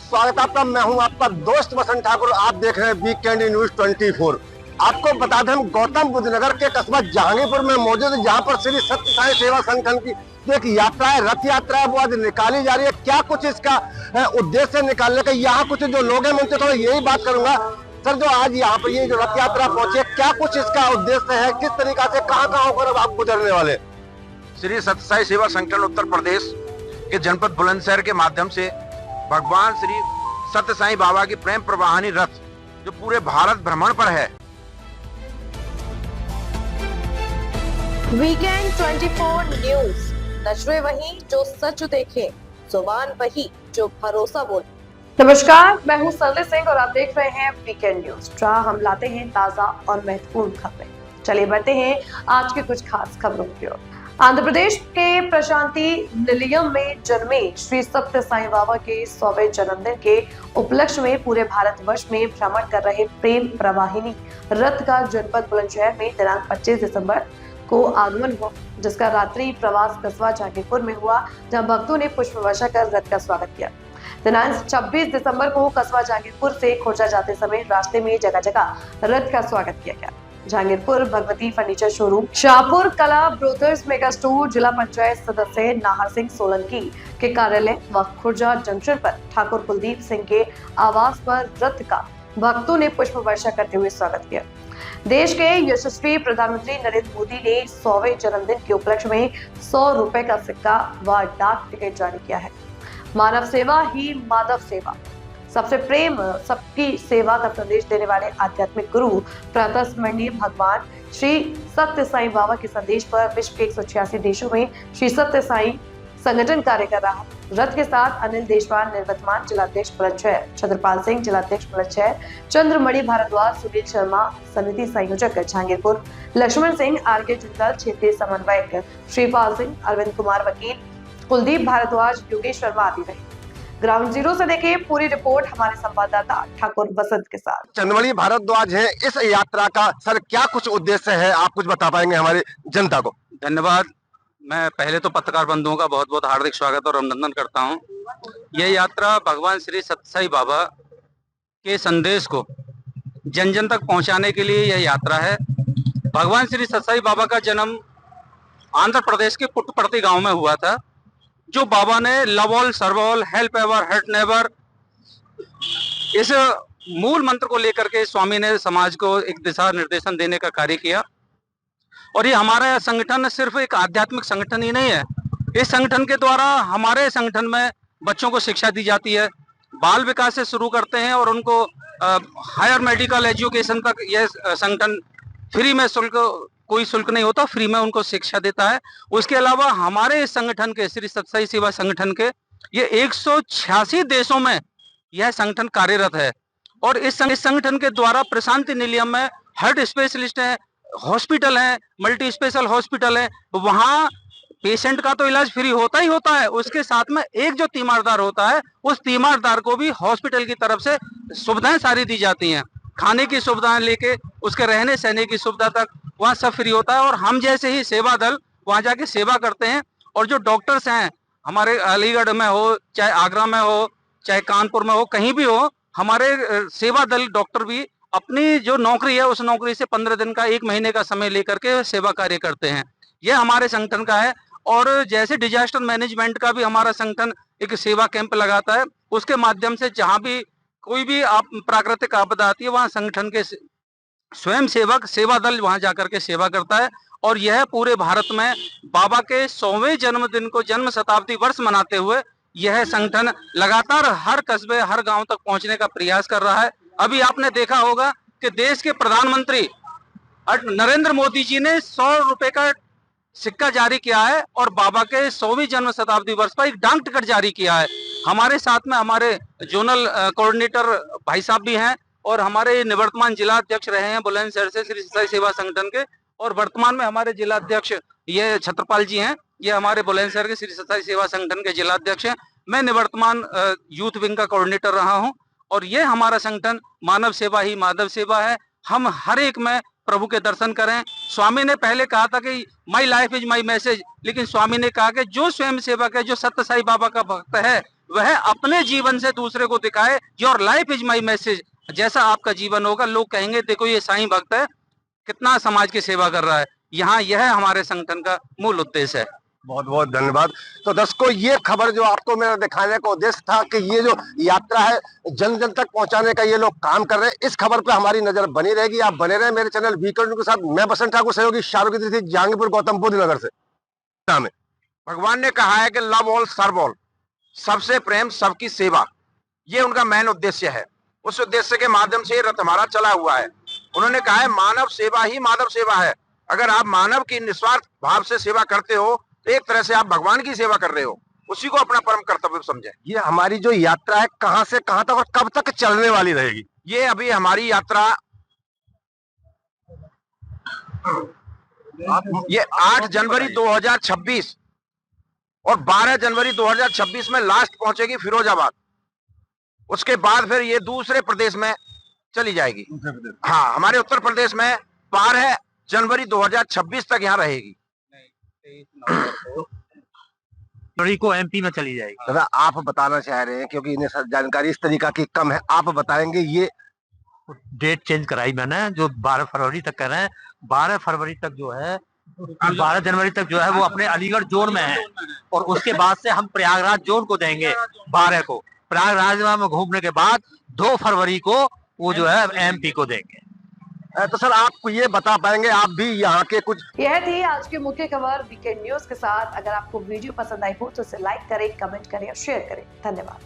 स्वागत है आपका। मैं हूं आपका दोस्त वसंत ठाकुर। आप देख रहे हैं वीकेंड न्यूज 24। आपको बता दें, हम गौतम बुद्ध नगर के कस्बा जहांगीरपुर में मौजूद है, जहां पर श्री सत्य साई सेवा संगठन की जो एक यात्रा है, रथ यात्रा है, वो आज निकाली जा रही है। क्या कुछ इसका उद्देश्य निकालने का, यहाँ कुछ जो लोग हैं उनसे थोड़ा यही बात करूंगा। सर, जो आज यहाँ पर ये जो रथ यात्रा पहुंची है, क्या कुछ इसका उद्देश्य है, किस तरीका से कहाँ होकर आप गुजरने वाले? श्री सत्य साई सेवा संगठन उत्तर प्रदेश के जनपद बुलंदशहर के माध्यम से भगवान श्री सत्य साई बाबा की प्रेम प्रवाहनी रथ जो पूरे भारत भ्रमण पर है। वीकेंड 24 न्यूज, नजरें वही जो सच देखे, जुबान वही जो भरोसा बोले। नमस्कार, मैं हूं सरले सिंह और आप देख रहे हैं वीकेंड न्यूज, जहां हम लाते हैं ताजा और महत्वपूर्ण खबरें। चलिए बढ़ते हैं आज के कुछ खास खबरों की ओर। आंध्र प्रदेश के प्रशांति निलयम में जन्मे श्री सत्य साई बाबा के 100वें जन्मदिन के उपलक्ष्य में पूरे भारतवर्ष में भ्रमण कर रहे प्रेम प्रवाहिनी रथ का जनपद बुलंदशहर में दिनांक 25 दिसंबर को आगमन हुआ, जिसका रात्रि प्रवास कस्बा जहांगीरपुर में हुआ, जहां भक्तों ने पुष्प वर्षा कर रथ का स्वागत किया। दिनांक 26 दिसंबर को कस्बा जहांगीरपुर से खोजा जाते समय रास्ते में जगह जगह रथ का स्वागत किया गया। जहांगीरपुर भगवती फर्नीचर शोरूम, शाहपुर कला ब्रोथर्स मेगा स्टोर, जिला पंचायत सदस्य नाहर सिंह सोलंकी के कार्यालय व खुर्जा जंक्शन पर ठाकुर कुलदीप सिंह के आवास पर रथ का भक्तों ने पुष्प वर्षा करते हुए स्वागत किया। देश के यशस्वी प्रधानमंत्री नरेंद्र मोदी ने 100वें जन्मदिन के उपलक्ष्य में 100 रुपए का सिक्का व डाक टिकट जारी किया है। मानव सेवा ही माधव सेवा, सबसे प्रेम सबकी सेवा का संदेश देने वाले आध्यात्मिक गुरु प्रातः स्मरणीय भगवान श्री सत्य साई बाबा के संदेश पर विश्व के 186 देशों में श्री सत्य साई संगठन कार्य कर रहा है। रथ के साथ अनिल देशवाल निवर्तमान जिलाध्यक्ष बुलंदशहर, छत्रपाल सिंह जिलाध्यक्ष बुलंदशहर, चंद्रमणि भारद्वाज, सुनील शर्मा समिति संयोजक जहांगीरपुर, लक्ष्मण सिंह आर.के. जुंदल क्षेत्रीय समन्वयक, श्रीपाल सिंह, अरविंद कुमार वकील, कुलदीप भारद्वाज, योगेश शर्मा आदि रहे। ग्राउंड जीरो से देखिए पूरी रिपोर्ट हमारे संवाददाता ठाकुर बसंत के साथ। चंद्रमणि भारद्वाज है, इस यात्रा का सर क्या कुछ उद्देश्य है, आप कुछ बता पाएंगे हमारी जनता को? धन्यवाद। मैं पहले तो पत्रकार बंधुओं का बहुत बहुत हार्दिक स्वागत और अभिनंदन करता हूं। यह यात्रा भगवान श्री सत्य साई बाबा के संदेश को जन जन तक पहुंचाने के लिए यह यात्रा है। भगवान श्री सत्य साई बाबा का जन्म आंध्र प्रदेश के पुट्टपर्ती गांव में हुआ था, जो बाबा ने love all, serve all, help ever, hurt never, इस मूल मंत्र को लेकर के स्वामी ने समाज को एक दिशा निर्देशन देने का कार्य किया। और ये हमारा संगठन सिर्फ एक आध्यात्मिक संगठन ही नहीं है। इस संगठन के द्वारा हमारे संगठन में बच्चों को शिक्षा दी जाती है, बाल विकास से शुरू करते हैं और उनको हायर मेडिकल एजुकेशन तक यह संगठन फ्री में कोई शुल्क नहीं होता, फ्री में उनको शिक्षा देता है। उसके अलावा हमारे इस संगठन के श्री सत्य साई सेवा संगठन के ये 186 देशों में यह संगठन कार्यरत है। और इस संगठन के द्वारा प्रशांति निलयम में हार्ट स्पेशलिस्ट है, हॉस्पिटल है, मल्टी स्पेशल हॉस्पिटल है, वहाँ पेशेंट का तो इलाज फ्री होता ही होता है। उसके साथ में एक जो तीमारदार होता है, उस तीमारदार को भी हॉस्पिटल की तरफ से सुविधाएं सारी दी जाती हैं, खाने की सुविधाएं लेके उसके रहने सहने की सुविधा तक वहाँ सब फ्री होता है। और हम जैसे ही सेवा दल वहाँ जाके सेवा करते हैं। और जो डॉक्टर्स हैं हमारे अलीगढ़ में हो, चाहे आगरा में हो, चाहे कानपुर में हो, कहीं भी हो, हमारे सेवा दल डॉक्टर भी अपनी जो नौकरी है उस नौकरी से 15 दिन का, 1 महीने का समय लेकर के सेवा कार्य करते हैं। ये हमारे संगठन का है। और जैसे डिजास्टर मैनेजमेंट का भी हमारा संगठन एक सेवा कैंप लगाता है, उसके माध्यम से जहाँ भी कोई भी प्राकृतिक आपदा आती है, वहाँ संगठन के स्वयं सेवक सेवा दल वहां जाकर के सेवा करता है। और यह पूरे भारत में बाबा के 100वें जन्मदिन को जन्म शताब्दी वर्ष मनाते हुए यह संगठन लगातार हर कस्बे, हर गांव तक पहुंचने का प्रयास कर रहा है। अभी आपने देखा होगा कि देश के प्रधानमंत्री नरेंद्र मोदी जी ने 100 रुपए का सिक्का जारी किया है और बाबा के 100वीं जन्म शताब्दी वर्ष पर एक डाक टिकट जारी किया है। हमारे साथ में हमारे जोनल कोऑर्डिनेटर भाई साहब भी हैं और हमारे निवर्तमान जिला अध्यक्ष रहे हैं बुलंदशहर से श्री सत्य साई सेवा संगठन के, और वर्तमान में हमारे जिला अध्यक्ष ये छत्रपाल जी हैं, ये हमारे बुलंदशहर के श्री सत्य साई सेवा संगठन के जिला अध्यक्ष हैं। मैं निवर्तमान यूथ विंग का कोऑर्डिनेटर रहा हूं। और ये हमारा संगठन मानव सेवा ही माधव सेवा है। हम हर एक में प्रभु के दर्शन करें। स्वामी ने पहले कहा था कि my life is my message, लेकिन स्वामी ने कहा कि जो स्वयं सेवक है, जो सत्य साई बाबा का भक्त है, वह अपने जीवन से दूसरे को दिखाए। Your life is my message. जैसा आपका जीवन होगा, लोग कहेंगे देखो ये साईं भक्त है, कितना समाज की सेवा कर रहा है। यहाँ यह हमारे संगठन का मूल उद्देश्य है। बहुत बहुत धन्यवाद। तो दर्शकों, ये खबर जो आपको मेरा दिखाने का उद्देश्य था कि ये जो यात्रा है जन जन तक पहुंचाने का ये लोग काम कर रहे हैं, इस खबर पे हमारी नजर बनी रहेगी। आप बने रहे मेरे चैनल वीकेंड न्यूज़ के साथ। मैं बसंत ठाकुर, सहयोगी शाहरुख थी, जहांगीरपुर, गौतम बुद्ध नगर से। भगवान ने कहा है कि लव ऑल सर्व ऑल, सबसे प्रेम सबकी सेवा, ये उनका मेन उद्देश्य है। उस उद्देश्य के माध्यम से रथ हमारा चला हुआ है। उन्होंने कहा है मानव सेवा ही माधव सेवा है। अगर आप मानव की निस्वार्थ भाव से सेवा करते हो तो एक तरह से आप भगवान की सेवा कर रहे हो, उसी को अपना परम कर्तव्य समझें। ये हमारी जो यात्रा है कहां से कहां तक और कब तक चलने वाली रहेगी? ये अभी हमारी यात्रा ये 8 जनवरी 2026 और 12 जनवरी 2026 में लास्ट पहुंचेगी फिरोजाबाद। उसके बाद फिर ये दूसरे प्रदेश में चली जाएगी। हाँ, हमारे उत्तर प्रदेश में 12 जनवरी 2026 तक यहाँ रहेगी। जनवरी को एमपी में चली जाएगी। दादा, आप बताना चाह रहे हैं, क्योंकि इन्हें जानकारी इस तरीका की कम है, आप बताएंगे ये डेट चेंज कराई मैंने, जो 12 फरवरी तक कर रहे हैं। 12 फरवरी तक जो है, 12 जनवरी तक जो है वो अपने अलीगढ़ जोन में है, और उसके बाद से हम प्रयागराज जोन को देंगे 12 को। प्रयागराज में घूमने के बाद 2 फरवरी को वो जो है एमपी को देंगे। तो सर, आप ये बता पाएंगे, आप भी यहाँ के कुछ। यह थी आज की मुख्य खबर वीकेंड न्यूज के साथ। अगर आपको वीडियो पसंद आई हो तो इसे लाइक करें, कमेंट करें और शेयर करें। धन्यवाद।